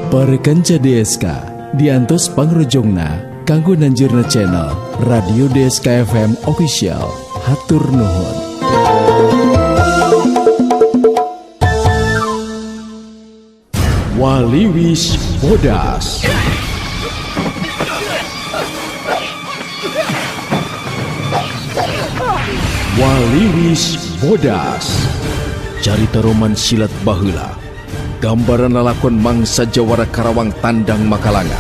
Parekanca DSK diantos pangrojongna kanggo nanjurna channel Radio DSK FM Official. Hatur nuhun. Waliwis Bodas. Waliwis Bodas. Carita roman silat baheula. Gambaran lalakon mangsa Jawara Karawang tandang Makalanga.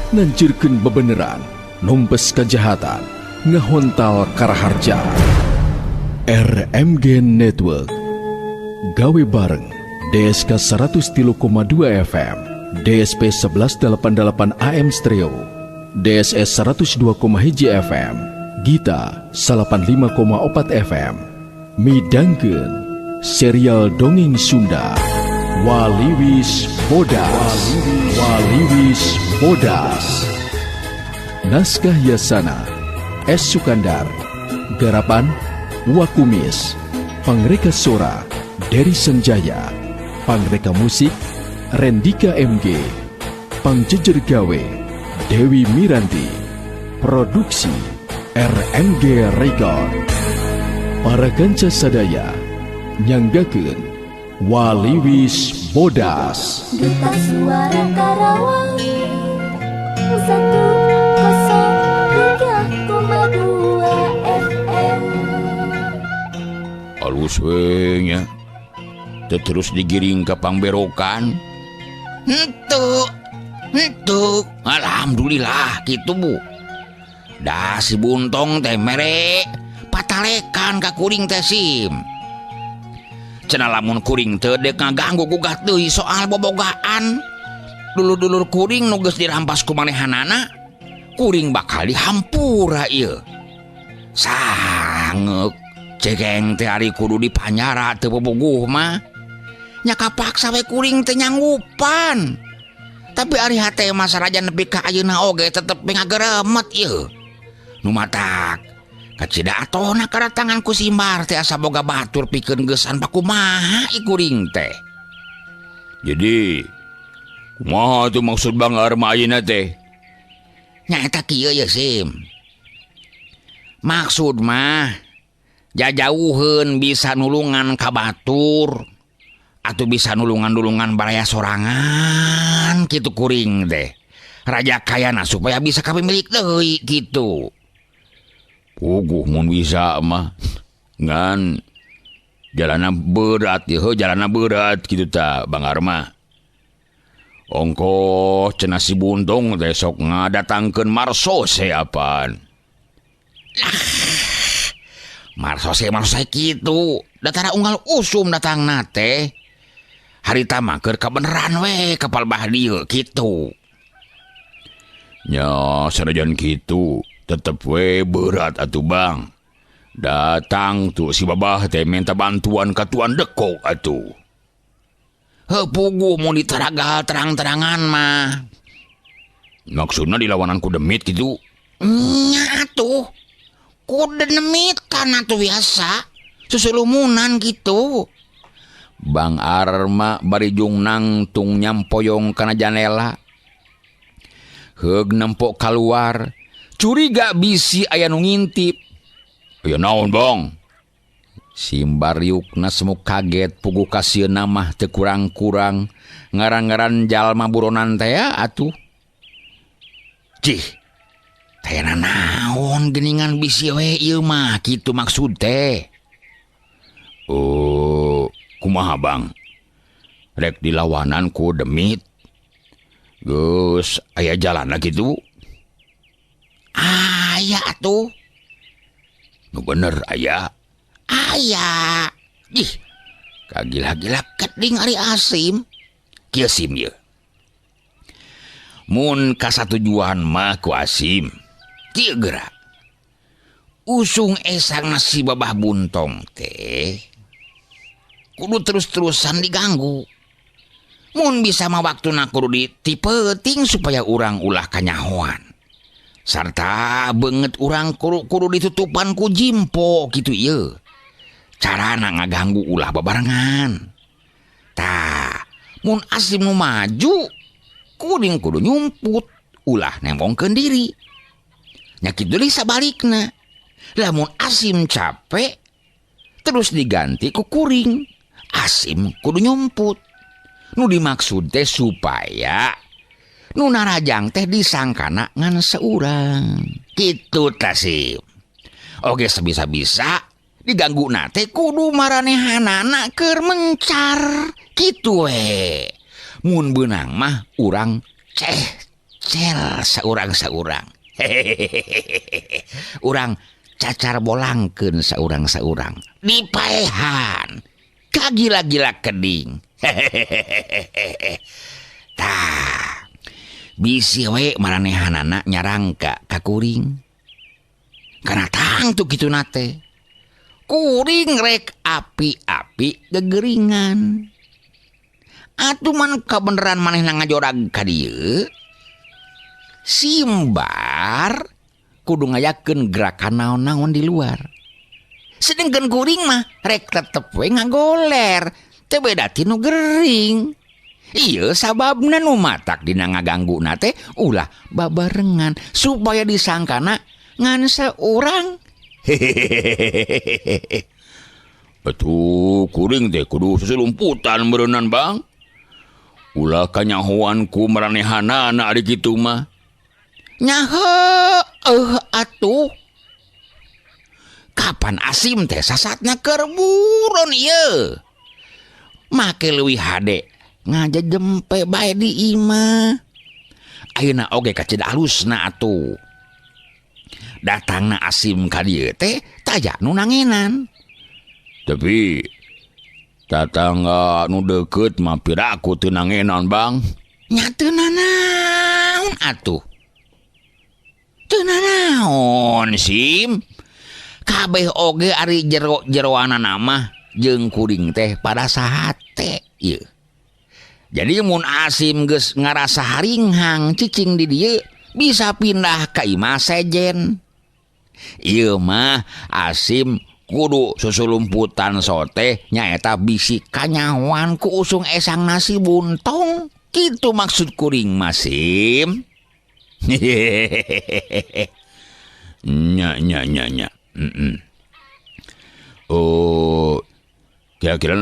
Nanjirkeun bebeneran, numpes kejahatan, ngehontal karaharja. RMG Network. Gawe bareng DSK 103,2 FM, DSP 1188 AM Stereo, DSS 102,1 FM, Gita 85,4 FM. Midangkeun serial dongeng Sunda. Waliwis Bodas. Waliwis Bodas. Naskah Yasana S. Sukandar. Garapan Wakumis. Pangreka Sora Dery Senjaya. Pangreka musik Rendika MG. Pangjejer gawe Dewi Miranti. Produksi RMG Record. Para kanca sadaya nyanggakeun Waliwis Bodas. Duta Suara Karawang 103,2 FM. Alus we nya. Terus digiring ke pangberokan. Henteu. Alhamdulillah gitu Bu. Da si Buntong teh mere patalekan ka kuring teh sim. Cenah lamun kuring teu dek ngaganggu gugat deui soal bobogaan. Dulur-dulur kuring nu geus dirampas ku manehanana, kuring bakal dihampura ieu. Sangeuk cegeng teh ari kudu dipanyara teu bobogoh mah. Nya kapaksa we kuring teh nyanggupan. Tapi ari hate mah sarajan nepi ka ayeuna oge tetep ngageremet ieu. Nu matak kacida atona karatangan ku Simbar teh asa boga batur pikeun geusan pakumaha i kuring teh. Jadi kumaha tuh maksud Bangar mah ayeuna teh? Nya eta kieu ya Sim. Maksud mah jajauheun bisa nulungan ka batur atuh bisa nulungan-nulungan baraya sorangan kitu kuring teh. Raja kayana supaya bisa kapemilik deui gitu. Puguh mun bisa mah ngan jalanna berat yeuh, jalanna berat kitu tah Bangar mah. Ongko cenah si Buntong teh sok ngadatangkeun Marsose apaan. Marsose kitu, datara unggal usum datangna teh. Harita mah keur kabeneran we kapal bah dieu kitu. Nya sanajan kitu tetep we berat atuh Bang. Datang tuh si babah teh minta bantuan ka Tuan Deko atuh. Heuh puguh mun ditaragal terang-terangan mah. Maksudna dilawanan ku demit gitu? Nya atuh. Ku demitan atuh biasa. Susulumunan gitu. Bang Arma bari jung nangtung nyampoyong kana janela. Heug nempok keluar. Curiga bisi aya nu ngintip. Ya naon Bang? Simbar yukna semu kaget puguh kasieuna mah teu kurang-kurang ngaran-ngaran jalma buronan teh atuh. Cih. Teh naon geuningan bisi we ieu mah kitu maksud teh. Oh, kumaha Bang? Rek dilawanan ku demit. Geus aya jalanna kitu? Aya atuh. Nu bener aya. Aya. Ih. Kagila-gila keding ari Asim. Kieu Sim ye. Mun kasatujuan mah ku Asim. Kieu geura. Usung esangna si babah Buntong teh kudu terus-terusan diganggu. Mun bisa mah waktuna kudu ditipeting supaya urang ulah kanyahoan. Sarta beungeut urang kudu ditutupan ku jimpo kitu ieu. Carana ngaganggu ulah babarengan. Tah, mun Asim nu maju kuring kudu nyumput ulah nembongkeun diri. Nya kitu deui sabalikna. Lamun Asim capek terus diganti ku kuring, Asim kudu nyumput. Nu dimaksud teh supaya nu narajang teh disangkana ngan seurang. Kitu tah Sim. Oge sabisa-bisa diganggu nate kudu maranehanana keur mencar. Kitu we. Mun beunang mah urang cel saurang-saurang. Urang cacar bolangkeun saurang-saurang. Dipaehan. Kagila-gila keding. Tah. Bisi we maranehanana nyarangka ka kuring. Kana tangtu kitu nate. Kuring rek api-api gegeringan. Atuh man kabeneran manehna ngajorag ka dieu. Simbar kudu ngayakeun gerakan naon-naon di luar. Sedengkeun kuring mah rek tetep we ngagoler, teu beda ti nu gering. Ieu sababna nu matak dina ngagangguna teh ulah babarengan supaya disangkana ngan saurang. Atuh kuring teh kudu susulumputan beureunan Bang. Ulah kanyahoan ku maranehanana ari kitu mah. Nyaho atuh. Kapan Asim teh sasatna keur buron ieu. Make leuwih hade ngajejempe bae di imah. Ayeuna oge kacida alusna atuh. Datangna Asim ka dieu teh taya nu nangenan. Tapi tatangga nu deukeut mah piraku teu nangenan Bang. Nya teu nanaon atuh. Teu nanaon Sim. Kabeh oge ari jero-jeroanana mah jeung kuring teh pada sahate ieu. Jadi mun Asim geus ngarasa haringhang cicing di dieu bisa pindah ka imah sejen. Ieu mah Asim kudu susulumputan sote nyaeta bisi kanyawan ku usung esang nasi buntong. Kitu maksud kuring Masim. Nya. Oh, kira-kira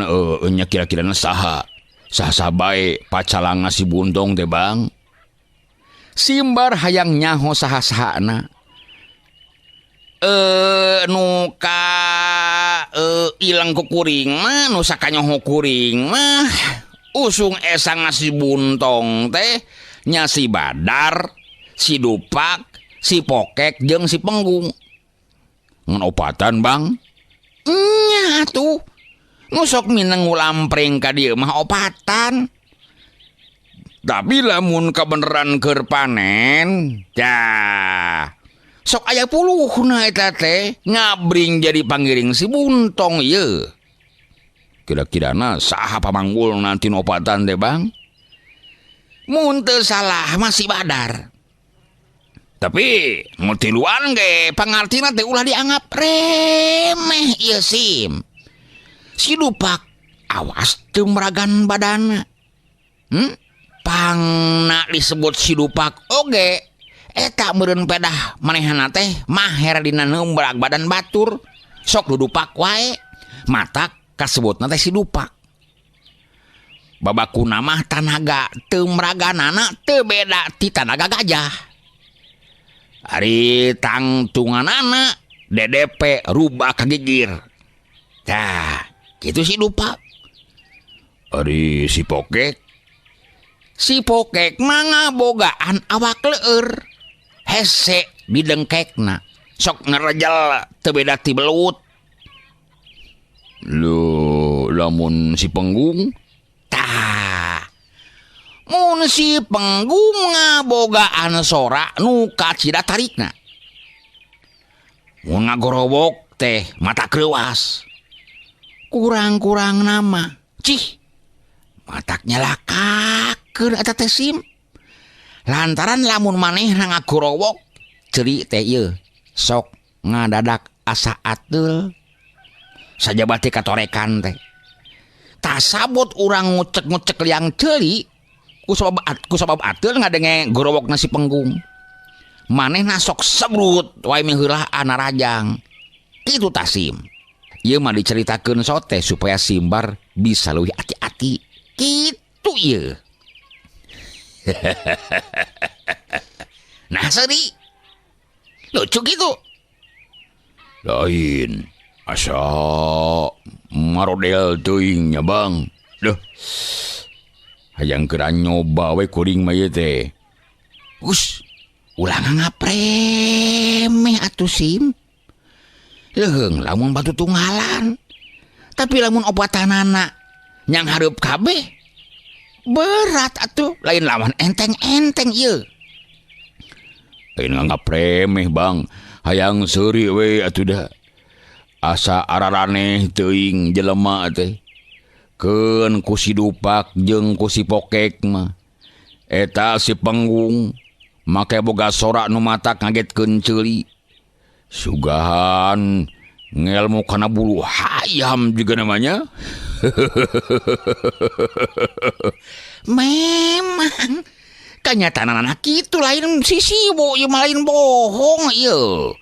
saha bae pacalang nasi buntong teh Bang. Simbar hayang nyaho saha-sahana. Nuka ilang ku kuring mah nu sakanyoho kuring mah usung esang nasi buntong teh nya si Badar, si Dupak, si Pokek jeung si Penggung. Ngan opatan Bang. Nya atuh. Nu sok mineng ngulampreng ka dieu mah opatan. Tapi lamun kabeneran keur panen, dah sok aya puluhna eta teh ngabring jadi panggiring si buntong ieu. Kira-kirana saha pamanggul nanti opatan teh Bang? Mun teu salah masih Badar. Tapi mun tiluan ge pangartina teh ulah dianggap remeh ieu Sim. Si Dupak awas teu meragan badanna. Pangna disebut si Dupak oge eta meureun pedah manehna teh maher dina neumbrak badan batur. Sok dudupak wae matak kasebutna teh si Dupak. Babakuna mah tanaga teu meraganana teu beda ti tanaga gajah. Ari tangtunganana DDP rubah kagigir. Tah, kitu si Dupak. Ari si Pokek mah ngabogaan awak leueur. Hese didengkekna. Sok ngerejel teu beda ti belut. Lu lamun si Penggung? Tah. Mun si Penggung ngabogaan sora nu kacida tarikna. Mun ngagorowok teh mata kreuwas. Kurang-kurang nama. Cih. Mataknya lakakeun eta teh Sim. Lantaran lamun manehna ngagorowok ceuri teh ieu sok ngadadak asa ateul. Sajabat teh katorekan teh. Tasabot urang ngucek-ngucek liang ceuli Kusabab atul ngadenge gorowok nasi penggung. Manehna sok sebrut wae heula ana rajang. Kitu Tasim. Ieu mah diceritakeun sote supaya Simbar bisa leuwih hati-hati. Kitu ieu. Nah, seri. Lucu gitu. Lain. Asa marodel teuing nya, Bang. Duh. Hayang keran nyoba we kuring mah ieu teh. Ulah ngapremeh atuh Sim. Leheung lamun batu tunggalan. Tapi lamun obatanana nyang hareup kabeh berat atuh, lain lawan enteng-enteng ieu. Lain ngapremeh, Bang. Hayang seuri we atuh da. Asa araraneh teuing jelema teh. Keun ku si dupak jeung ku si pokek mah. Eta si penggung make boga sorak nu matak ngagetkeun ceuli. Sugahan ngelmu kana bulu hayam juga namanya. Memang kenyataan kitu lain sisiwo ieu lain bohong ieu.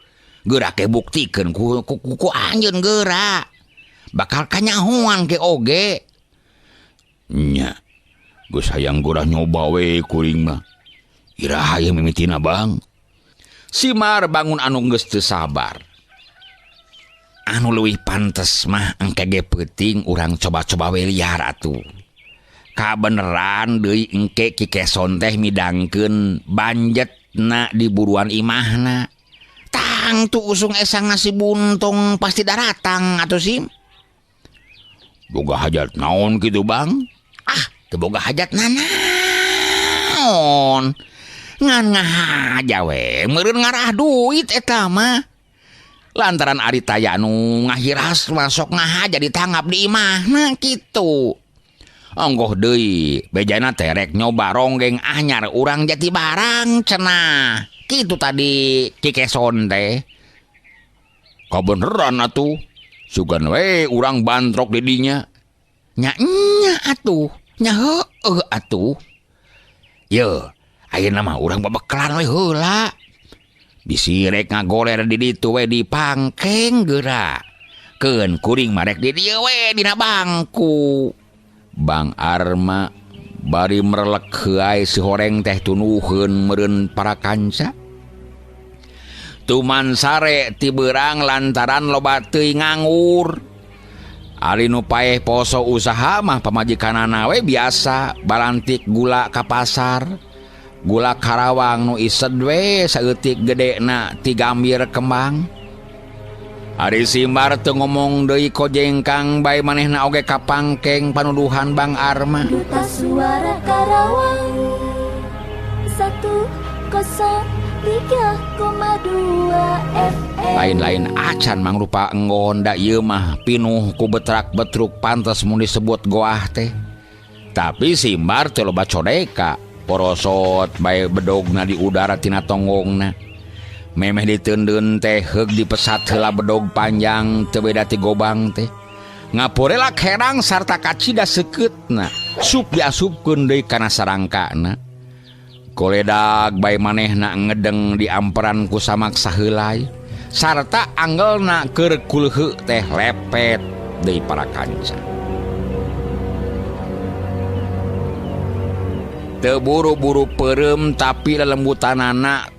Geura ke buktikeun ku anjeun geura. Bakal kanyahoan ke oge. Nya. Geus hayang geura nyoba we kuring mah. Iraha ieu mimitina, Bang. Simar bangun anu geus teu sabar. Anu leuwih pantes mah engke ge peuting urang coba-coba we liar atuh. Kabeneran deui engke Kikeson teh midangkeun banjetna di buruan imahna. Tang tu usung esa ngasih buntung pasti daratang atuh Sim. Boga hajat naon kitu, Bang? Teu boga hajat naon. Ngan ngahaja we meureun ngarah duit eta mah. Lantaran ari taya anu ngahiras masok ngahaja ditangap di imahna kitu. Onggoh deui bejana teh rek nyoba ronggeng anyar urang jati barang cenah. Kitu tadi Kikeson teh. Kabeneran atuh. Sugan we urang bantrok di dinya. Nya atuh, nya heueuh atuh. Ye, ayeuna mah urang babeklan we heula. Bisi rek ngagoler di ditu we di pangkeng geura. Keun kuring mah rek di dieu we dina bangku. Bang Arma bari merelek heuai si horeng teh tunuhkeun meureun para kanca. Tuman sare ti beurang lantaran loba teuing nganggur. Ari nu paeh poso usaha mah pamajikanana we biasa balantik gula ka pasar. Gula Karawang nu ised we saeutik gedena ti gambir kembang. Ari Simbar teu ngomong deui kojengkang bae manehna oge ka pangkeng panuduhan Bang Arma. Duta Suara Karawang 103,2 FM. Lain-lain acan mangrupa enggon da ieu mah pinuh ku betrak-betruk pantes mun disebut goah teh. Tapi Simbar teu loba codeka, porosot bae bedogna di udara tina tonggongna. Memeh diteundeun teh heug dipesat heula bedog panjang teu beda ti gobang teh. Ngapurelak herang sarta kacida seukeutna. Sup diasupkeun deui kana sarangkana. Koledag bae manehna ngedeng di amperan ku samaksa heulai. Sarta anggelna keur kulheu teh lepet deui para kanca. Teu buru-buru peureum tapi lelembutanana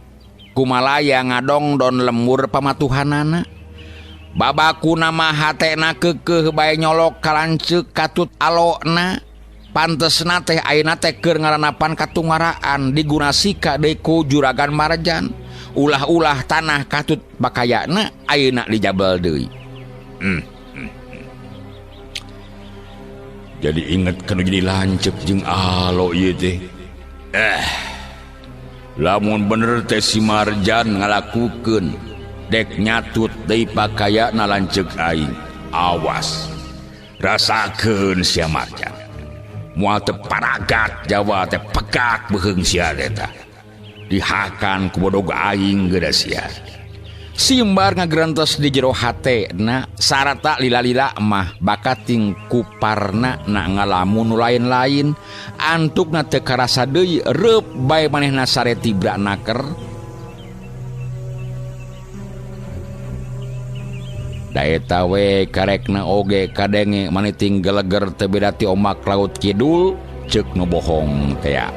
kumalaya ngadong don lemur pamatuhanana. Babakuna mah hatena keukeuh bae nyolok kalanceuk katut alona. Pantesna teh ayeuna teh keur ngaranapan katungaraan digunasika deui ku Juragan Marjan. Ulah-ulah tanah katut bakayana ayeuna dijabel deui. Jadi inget kana jadi lanceuk jeung alo ieu teh. Lamun bener teh si Marjan ngalakukeun dek nyatut deui pakayana lanceuk aing. Awas. Rasakeun sia Marjan. Moal teu paragat Jawa teh pegat beuheung sia eta. Dihakan ku bodog aing geura sia. Simbar ngagrantos di jero hate na sarata lila-lila mah bakating kuparna na ngalamun lain-lain antuk na teu karasa deui reup bae manehna sareti brak naker. Daeta we karekna oge kadenge maniting geleger teu beda ti omak laut kidul ceuk nu bohong tea.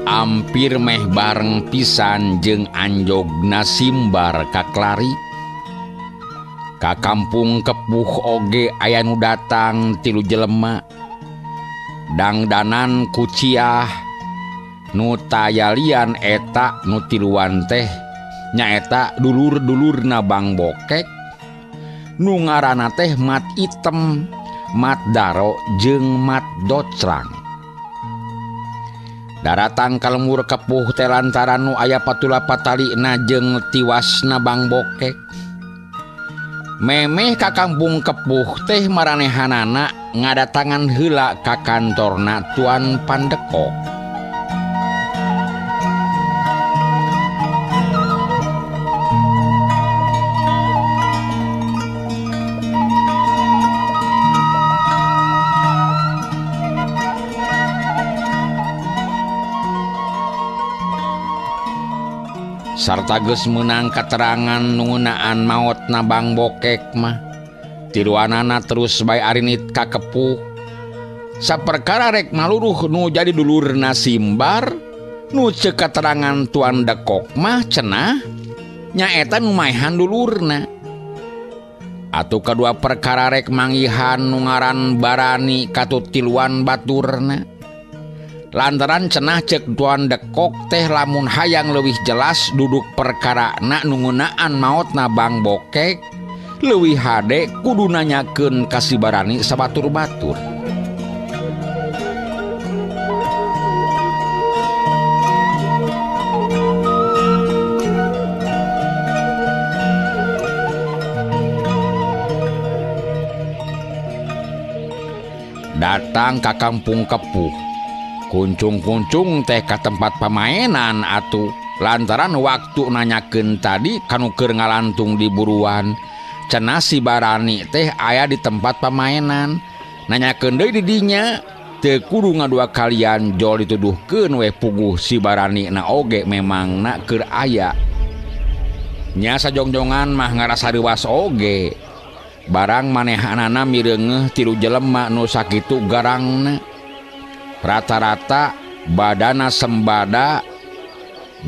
Hampir meh bareng pisan jeung anjogna Simbar ka Klari. Ka kampung Kepuh oge aya nu datang 3 jelema. Dangdanan kuciah nu tayalian eta nu tiluan teh nyaeta dulur-dulurna Bang Bokek nu ngaranna teh Mat Item, Mat Daro jeung Mat Docrang. Daratang kalmur Kepuh teh lantaran nu aya patula patalina jeung tiwasna Bang Bokek. Memeh ka kampung Kepuh teh maranehanana ngadatangan heula ka kantorna Tuan Pandekok. Sarta geus meunang katerangan nungunaan maotna Bang Bokek mah tiluanana terus bae arinit ka Kepuh. Saperkara rek maluruh nu jadi dulurna Simbar nu ceuk katerangan Tuan Dekok mah cenah nyaeta nu maehan dulurna. Atuh kadua perkara rek manggihan nu ngaran Barani katut tiluan baturna. Lantaran cenah cek Tuan Dekok teh lamun hayang leuwih jelas duduk perkara na nungunaan maotna Bang Bokek leuwih hade kudu nanyakeun ka si Barani sabatur-batur. Datang ka kampung Kepuh kuncung-kuncung teh ka tempat pamainan atuh lantaran waktu nanyakeun tadi kanu keur ngalantung di buruan cenah si Barani teh aya di tempat pamainan. Nanyakeun deui di dinya teu kudu ngadua kalian jol dituduhkeun we puguh si Barani na oge memangna keur aya. Nya sajongjongan mah ngarasa reuwas oge barang manehanana mireungeuh 3 jelema nu sakitu garangna. Rata-rata badana sembada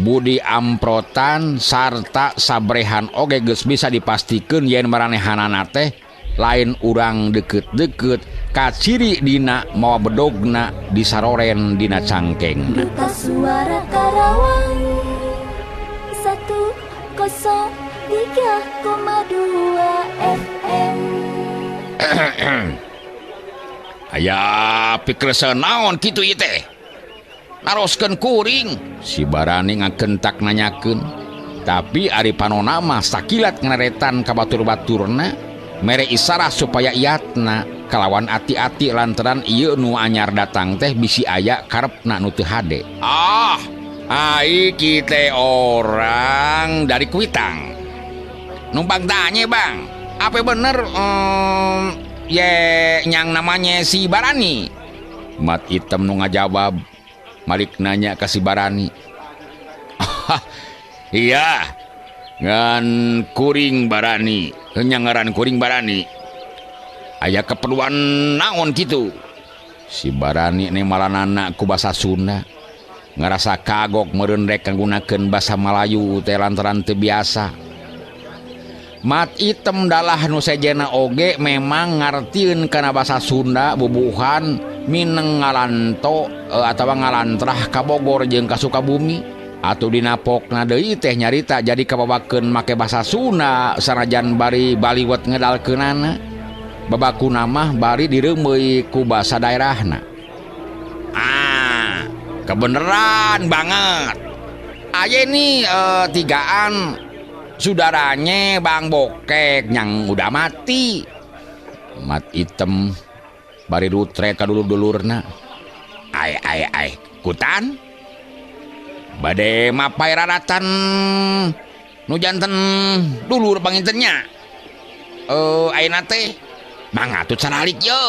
budi amprotan sarta sabrehan oge geus bisa dipastikeun yen maranehanana teh lain urang deket-deket ka ciri dina mawa bedogna disaroren dina cangkengna. Duta Suara Karawang 103,2 FM. Aya pikir naon kitu ieu teh? Naroskeun kuring. Si Barani ngakentak nanyakeun. Tapi ari panonna mah sakilat ngaretan ka batur-baturna mere isarah supaya iatna kalawan ati-ati lantaran ieu nu anyar datang teh bisi aya karepna nu teu hade. Ai kita orang dari Kuitang. Numpang tanya Bang, apa bener yang namanya si Barani? Mat Item nu ngajawab malik nanya ke si Barani. Iya ngan kuring Barani, ngaran kuring Barani. Aya keperluan naon gitu? Si Barani ini malanana ku basa Sunda ngerasa kagok meureun rek nggunakeun basa Malayu teh lantaran teu biasa. Mat Item dalah nu sejena oge memang ngartieun kana basa Sunda bubuhan mineng ngalanto atawa ngalantrah ka Bogor jeung ka Sukabumi. Atuh dina pokna deui teh nyarita jadi kababakeun make basa Sunda sanajan bari baliwet ngedalkeunana. Babakuna mah bari direumeuy ku basa daerahna. Kebeneran banget. Aja nih tigaan saudaranya Bang Bokek yang udah mati. Mat Item bari rutret ka dulur-dulurna. Ai kutan bade mapai raratan nu janten dulur pangintennya. Ayeuna teh mangatut saralik ye.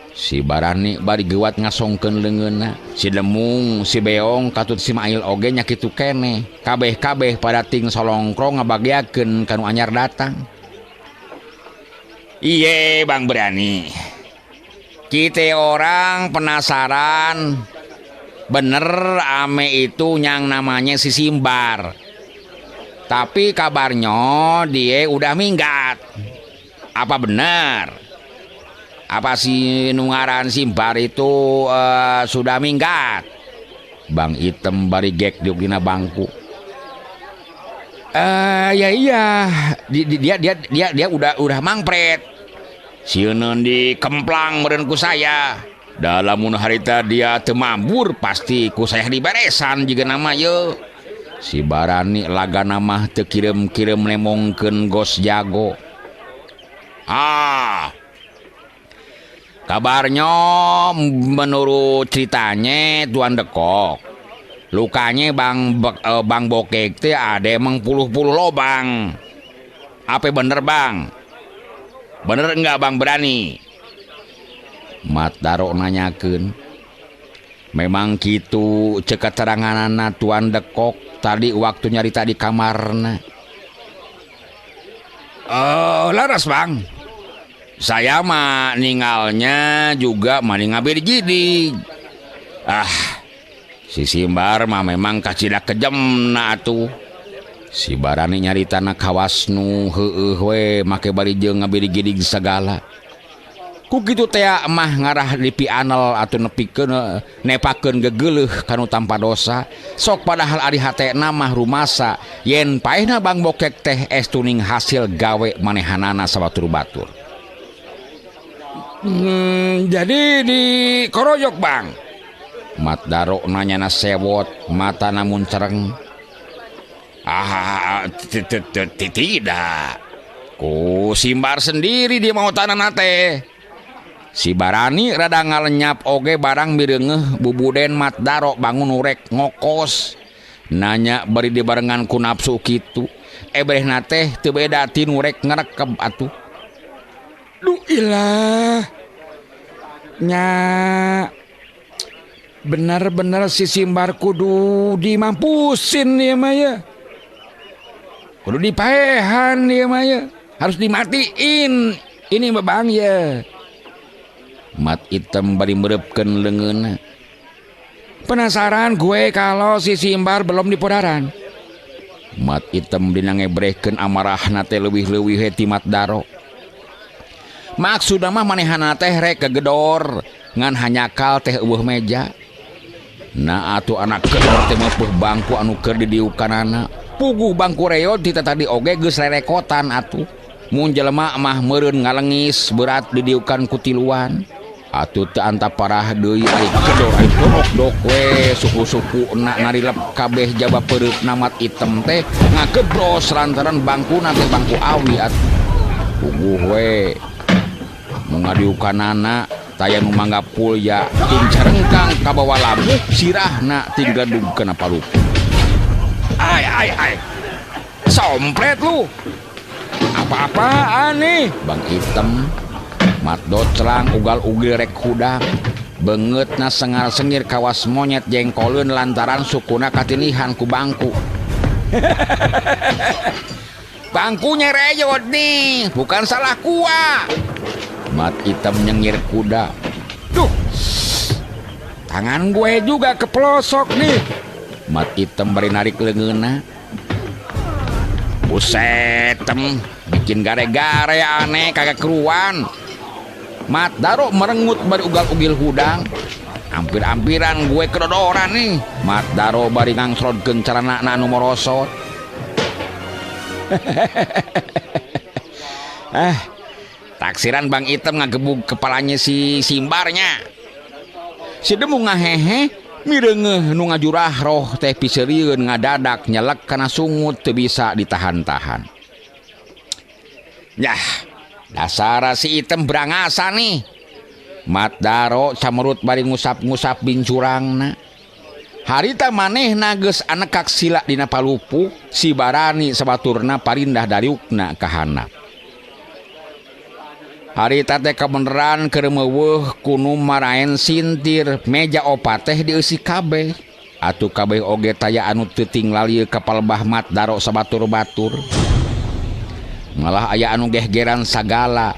Si Barani bari gewat ngasongkeun leungeunna. Si Demung, si Beong, katut si Mail oge nya kitu keneh. Kabeh-kabeh pada ting solongkrong ngabagiakeun kanu anyar datang. Iye Bang Berani. Kita orang penasaran bener ame itu yang namanya si Simbar. Tapi kabarnya dia udah minggat. Apa benar? Apa si nungaran Simbar itu sudah minggat? Bang Item bari gek diuk dina bangku. Ya iya, dia udah mangpret. Sieun di kemplang meureun ku saya. Dalam harita dia teu mabur pasti ku saya diberesan jiga nama ye. Si Barani lagana mah teu kirim-kirim lemongkeun gos jago. Kabarnya menurut ceritanya Tuan Dekok, lukanya Bang Bokek teh ada emang puluh-puluh lobang. Apa bener Bang? Bener enggak Bang Berani? Mat Daro nanyakeun. Memang kitu cek keteranganana Tuan Dekok tadi waktu nyarita di kamarna. Laras Bang. Saya mah ningalnya juga maning ngabir jidig. Si Simbar mah memang kacidak kejem na atuh. Si Barani nyaritana kawasnu heueuh we make bari jeung ngabir jidig segala. Ku kitu teh mah ngarah di pianel atuh nepakeun gegeuleuh kanu tanpa dosa. Sok padahal ari hatena mah rumasa yen paehna Bang Bokek teh estuning hasil gawe manehanana sabatur-batur. Jadi di koroyok Bang. Mat Daro nanya sewot mata namun cereng. Tidak. Ku Simbar sendiri dia mau tanah nate. Si Barani rada ngalenyap oge barang mireungeuh bubuden Mat Daro bangun urek ngokos. Nanya bari dibarengan ku nafsu kitu. Ebrehna teh teu beda ti urek ngarekeb atuh. Duh ilah nya benar-benar si Simbar kudu dimampusin dia mah ya, kudu dipaehan dia mah ya, harus dimatiin ini Bang ya. Mat Item bari meureupeun leungeunna. Penasaran gue kalau si Simbar belum dipodaran. Mat Item dina ngebrehkeun amarahna teh leuwih-leuwih ti Mat Daro. Maksudna mah manehana teh rek kegedor ngan hanyakal teh eueuh meja. Nah atuh anak kedor teh meupuh bangku anu keur didiukanana. Puguh bangku reot ti tadi oge geus rerekotan atuh. Mun jelema mah meureun ngalengis berat didiukan ku tiluan. Atuh teu anta parah deui ari kedor ari dok we suku-suku narilep kabeh jaba peureupna Mat Item teh ngagebros lantaran bangkuna teh bangku awi atuh. Puguh we mengadiukanana taya nu mangga pulya ting carengkang ka bawah lampu sirahna ting gadugkeun palup. Ai sompret lu. Apa-apaan nih Bang Item? Mat Doclang ugal-ugil rek hudang. Beungeutna sengar-sengir kawas monyet jengkoleun lantaran sukuna katinihan ku bangku. Bangkunya reyot nih, bukan salah gua. Mat Item nyengir kuda. Duh, tangan gue juga kepelosok nih. Mat Item bari narik leungeunna. Buset, bikin gare-gare aneh kagak keruan. Mat Daro merengut bari ugal-ugil hudang. Hampir-hampiran gue kedodoran nih. Mat Daro bari ngangsrodkeun caranana anu morosot. Taksiran Bang Item ngagebug kepalanya si Simbarnya. Si Demung ngahehe Mirengeh nu ngajurah roh teh piserieun ngadadak nyelek kana sungut teu bisa ditahan-tahan. Yah, dasar si item berangasa nih. Mat Daro camerut bari ngusap-ngusap bincurangna. Harita manehna geus anekak sila dina palupu, si Barani sabaturna parindah dariukna ka handap. Harita teh kebeneran keur meuweuh kunu maraen sintir meja opat teh dieusi kabeh. Atuh kabeh oge taya anu teu tinggal ieu kapal bah Mat Daro sabatur-batur. Malah aya anu gehgeran sagala.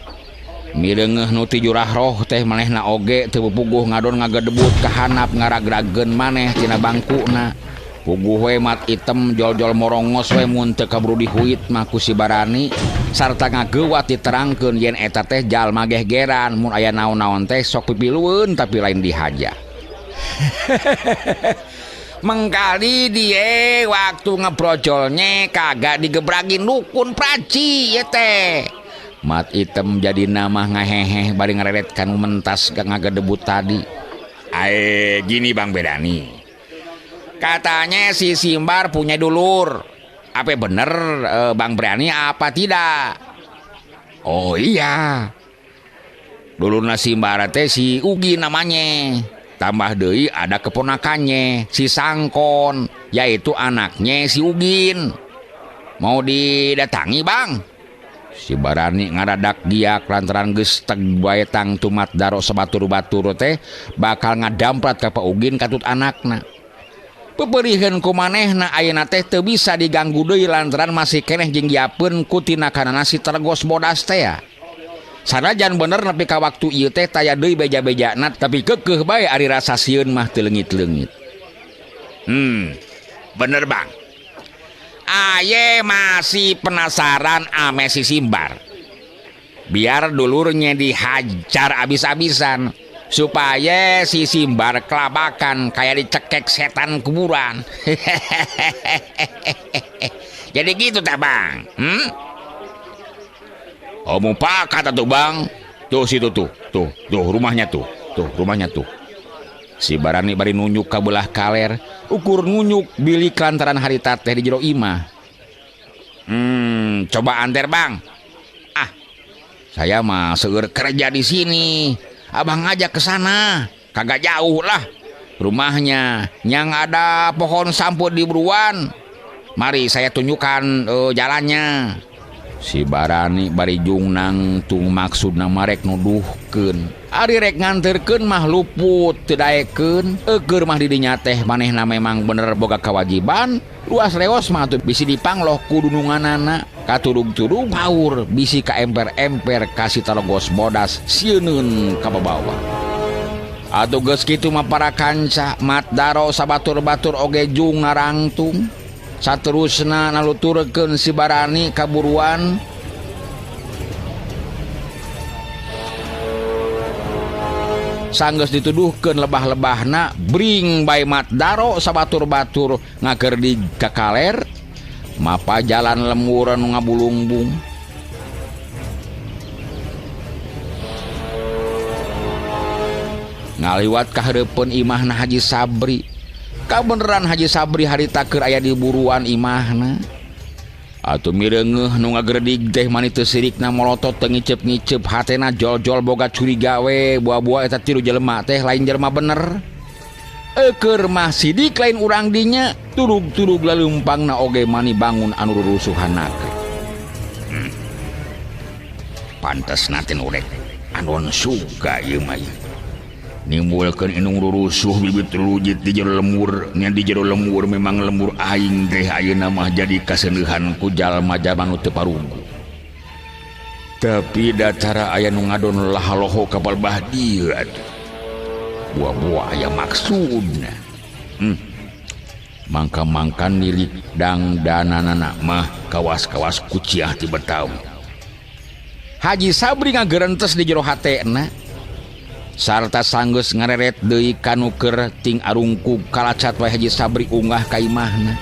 Mirengeh nu ti jurah roh teh manehna oge teu puguh ngadon ngagedebut ka handap ngaragrageun maneh tina bangkuna. Puguh we Mat Item jol-jol morongos we mun teu kaburu dihuit mah ku si Barani sarta ngageuwat diterangkeun yen eta teh jalma gehgeran mun aya naon-naon teh sok pipilueun tapi lain dihaja. Mengkali die waktu ngebrojolnya kagak digebragin dukun praci ya teh. Mat Item jadi nama ngahehe bari ngereret kanu mentas gak ngagedebut tadi. Gini Bang Bedani. Katanya si Simbar punya dulur. Apa bener Bang Berani apa tidak? Oh iya. Dulurna Simbar teh si Ugi namanya. Tambah deui ada keponakannya si Sangkon, yaitu anaknya si Ugin. Mau didatangi Bang? Si Barani ngaradak giak lantaran geus teg bae tang tu Mat Daro sabatur-batur teh bakal ngadamprat ka Pak Ugin katut anakna. Peperihkeun ku manehna ayeuna teh teu bisa diganggu deui lantaran masih keneh jinggiapeun ku tinakanana si Tergos Bodas teh ya. Sanajan bener nepi ka waktu ieu teh taya deui beja-bejana tapi keukeuh bae ari rasa sieun mah teu leungit-leungit. Bener Bang. Aye masih penasaran ame si Simbar. Biar dulurnya dihajar abis-abisan supaya si Simbar kelabakan kayak dicekek setan kuburan. Jadi gitu teh Bang. Omong pak kata tuh Bang. Tuh situ tuh rumahnya tuh. Rumahnya tuh. Si Barani bari nunjuk ka belah kaler, ukur nunjuk bilik lantaran harita teh di jero imah. Coba anter Bang. Saya mah seueur kerja di sini. Abang ngajak ke sana, kagak jauh lah rumahnya, yang ada pohon samput di buruan. Mari saya tunjukkan jalannya. Si Barani bari jungnang tung maksudna marek nuduhkeun. Ari rek nganterkeun mah luput teu daekeun. Eukeur mah di dinya teh manehna memang bener boga kewajiban. Luas reos mah tuh bisi dipangloh ku dununganana. Katurug-turug paur bisi ka emper-emper kasih Tergos Bodas sieunun ka babawa. Atuh geus kitu mah para kanca Mat Daro sabatur-batur oge jung ngarangtung. Saterusna naluturkeun si Barani kaburuan. Sanggeus dituduhkeun lebah-lebahna bring bae Mat Daro sabatur-batur ngagerdig ka kaler. Mapa jalan lemur anu ngabulungbung. Ngaliwat ka hareupeun imahna Haji Sabri. Kabeneran Haji Sabri harita keur aya di buruan imahna. Atuh mireungeuh nu ngagerdig teh mani teu sirikna molotot teu ngicep-ngicep hatena jol-jol boga curiga we buah-buah eta tilu jelema teh lain jelema bener. Eukeur mah sidik lain urang dinya turug-turug laleumpangna oge mani bangun anu rurusuhanna. Pantes teh urek anu suga ieu mah. Nimbulkeun inung rurusuh bibit rujit di jero lemur. Nya di jero lemur memang lemur aing teh ayeuna mah jadi kaseunehan ku jalma-jalma nu teu parugu. Tapi datara aya nu ngadon lahaloho kapal bah dieu atuh. Buah-buah aya maksudna. Mangka-mangkan nilik dang dananana mah kawas-kawas kuciah ti Betawi. Haji Sabri ngageurentes di jero hatena. Sarta sanggeus ngareret deui kanu keur ting arungkug kalacat wae Haji Sabri unggah ka imahna.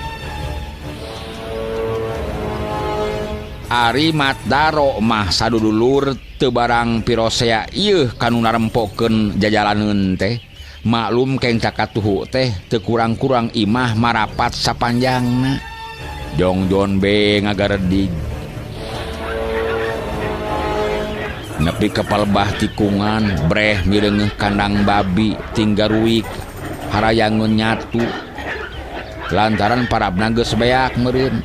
Ari Mat Daro mah sadudulur teu barang pirosea ieu kanu narempokeun jajalaneun teh. Maklum keng cakatuhu teh teu kurang-kurang imah marapat sapanjangna. Jongjon be ngagaredig. Nepi kepal bah tikungan, breh mireungeuh kandang babi tinggaruik harayangeun nyatu. Lantaran parabna geus beak meureun.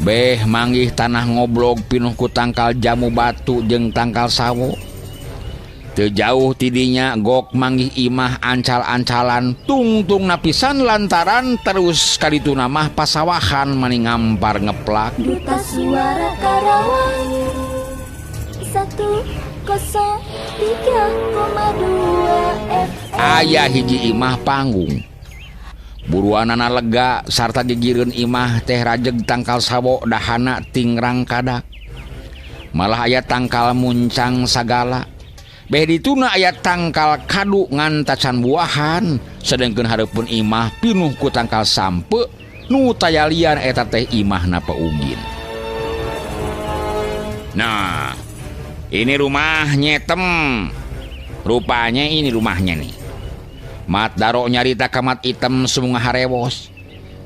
Beh manggih tanah ngoblog pinuh ku tangkal jamu batu jeung tangkal sawo. Teu jauh tidinya gok manggih imah ancal-ancalan tungtung napisan lantaran terus kadituna mah pasawahan mani ngampar ngeplak. Duta Suara Karawang 103,2 FM. Aya hiji imah panggung. Buruanana lega sarta digireun imah teh rajeg tangkal sawo dahana tingrang kadak. Malah aya tangkal muncang sagala. Beh dituna aya tangkal kadu ngan tacan buahan. Sedengkeun hareupeun imah pinuh ku tangkal sampe nu tayalian eta teh imahna Paugin. Nah, ini rumahnya Tem. Rupanya ini rumahnya nih. Mat Daro nyarita ka Mat Item semunga harewos.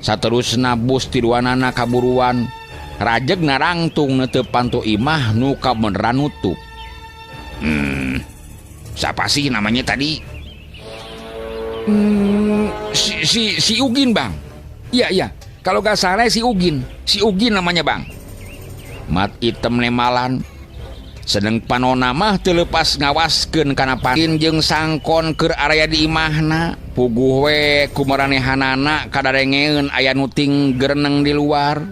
Saterusna bus tiduanana kaburuan. Rajeg narangtung neteu pantu imah nu kabeneran nutup. Siapa sih namanya tadi? Si Ugin, Bang. Iya. Kalau gak salah si Ugin. Si Ugin namanya, Bang. Mat Item nemalan. Sedeng panona mah teu leupas ngawaskeun kana panin jeung sangkon keur area di imahna. Puguh we kumaranehanana kadarengeun aya nu ting gereneng di luar.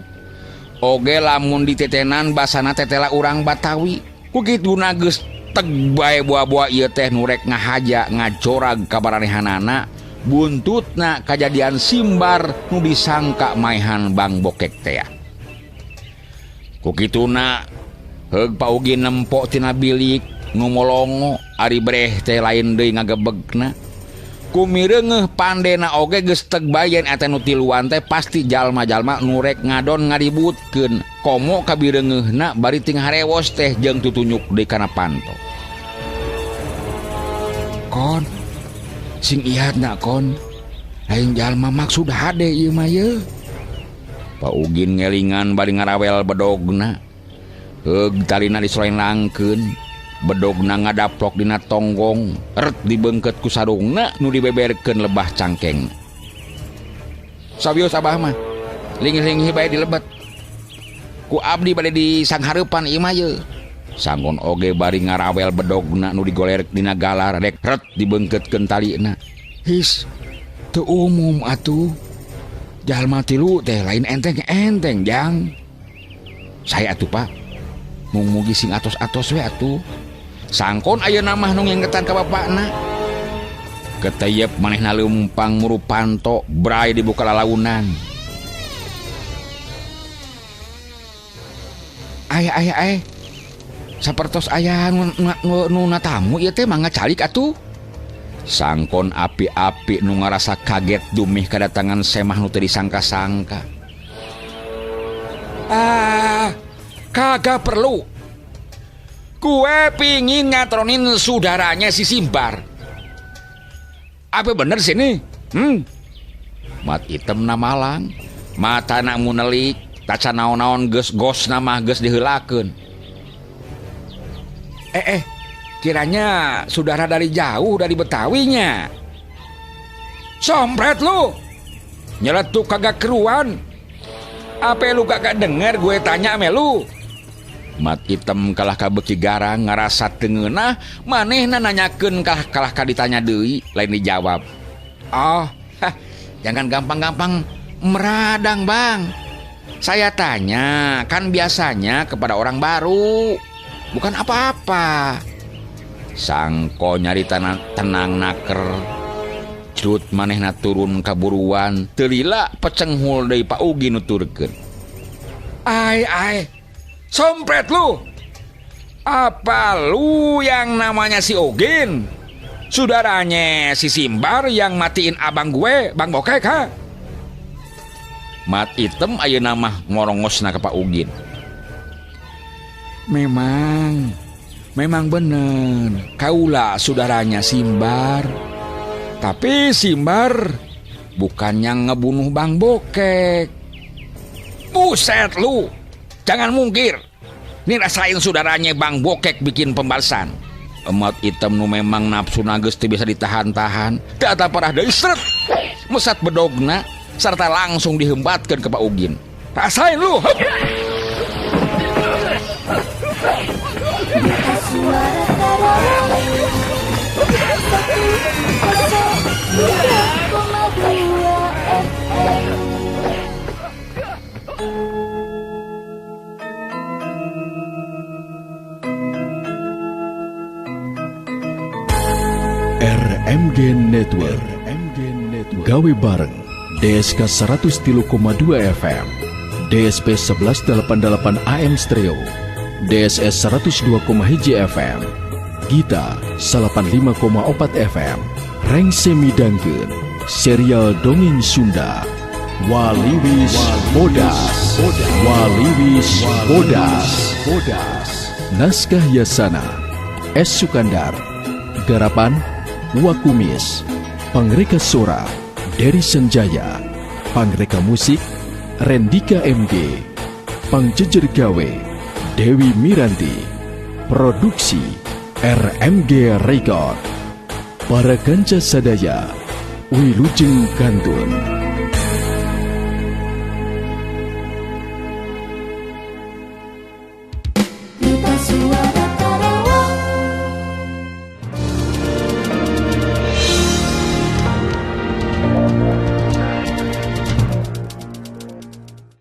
Oge lamun ditetenan basana tetela urang Batawi. Ku kituna geus teg bae buah-buah ieu teh nu rek ngahaja ngacorag ka baranehanana. Buntutna kajadian simbar nu disangka maehan Bang Bokek teh. Ku kituna heug Paugin nempok tina bilik nu molongo ari breh teh lain deui ngagebegna. Kumireungeuh pandena oge geus teg bayen eta nu tiluan teh pasti jalma-jalma nu rek ngadon ngaributkeun. Komo kabireungeunna bari ting harewos teh jeung tutunyuk deui kana panto. Kon, sing ihatna kon. Lain jalma maksud hade ieu mah ye. Paugin ngelingan bari ngarawel bedogna. Heug talina disolengkeun, bedogna ngadaplok dina tonggong, ret dibeungkeut ku sarungna nu dibeberkeun lebah cangkeng. Sabios abah mah, linggih-linggih bae dilebet. Ku abdi bade di sanghareupan ieu mah ye. Sanggon oge bari ngarawel bedogna nu digolerek dina galar rek ret dibeungkeutkeun talina. His, teu umum atuh. Jalma tilu teh lain enteng-enteng jang. Saya atuh Pak. Mugi sing atos-atos we atuh. Sangkon ayeuna mah nu ngengetan ka bapakna. Keteyep manehna leumpang murupanto bray dibuka lalaunan. Aya. Sapertos aya nu natamu ieu teh mangga calik atuh. Sangkon api-api nu ngarasa kaget dumih kadatangan semah nu teu disangka-sangka. Kagak perlu. Gue pingin ngatronin saudaranya si Simbar. Apa bener sini? Mat Item namalang. Mata nak munelik. Taca naon-naon geus gos nama geus diheulakeun. Kiranya saudara dari jauh dari Betawinya. Sompret lu. Nyeletuk kagak keruan. Apa lu kagak denger gue tanya ame lu? Mat Item kalah kabeuki garang ngarasa teungeunah manehna nanyakeun kalah ditanya deui lain dijawab. Jangan gampang-gampang meradang Bang. Saya tanya kan biasanya kepada orang baru, bukan apa-apa. Sangko nyari tenang naker. Cut manehna turun kaburuan teu lila pecenghul deui Paugin nuturkeun. Ai sompret lu. Apa lu yang namanya si Ugin? Saudaranya si Simbar yang matiin abang gue, Bang Bokek ha? Mat Item ayeuna mah ngorongosna ka Pak Ugin. Memang bener, kaulah saudaranya Simbar. Tapi Simbar bukannya ngebunuh Bang Bokek. Buset lu, jangan mungkir. Nih rasain saudaranya Bang Bokek bikin pembalasan. Emat hitam nu memang nafsu nages teu bisa ditahan-tahan. Data parah deui seret. Mesat bedogna serta langsung dihembatkeun ke Pak Ugin. Rasain lu. Suara Karawang 103,2 FM. RMG Network. Gawe bareng DSK 103,2 FM, DSP 1188 AM Stereo, DSS 102,1 FM, Gita 85,4 FM, Reng Semidangkeun, serial dongeng Sunda, Waliwis Bodas, Waliwis Bodas, naskah Yasana, S. Sukandar, garapan Wakumis, pangreka Sora, Dery Sanjaya, pangreka musik, Rendika MG, pangjejer gawe, Dewi Miranti, produksi, RMG Record, para kanca sadaya, Wilujeng Kantun. Kita suara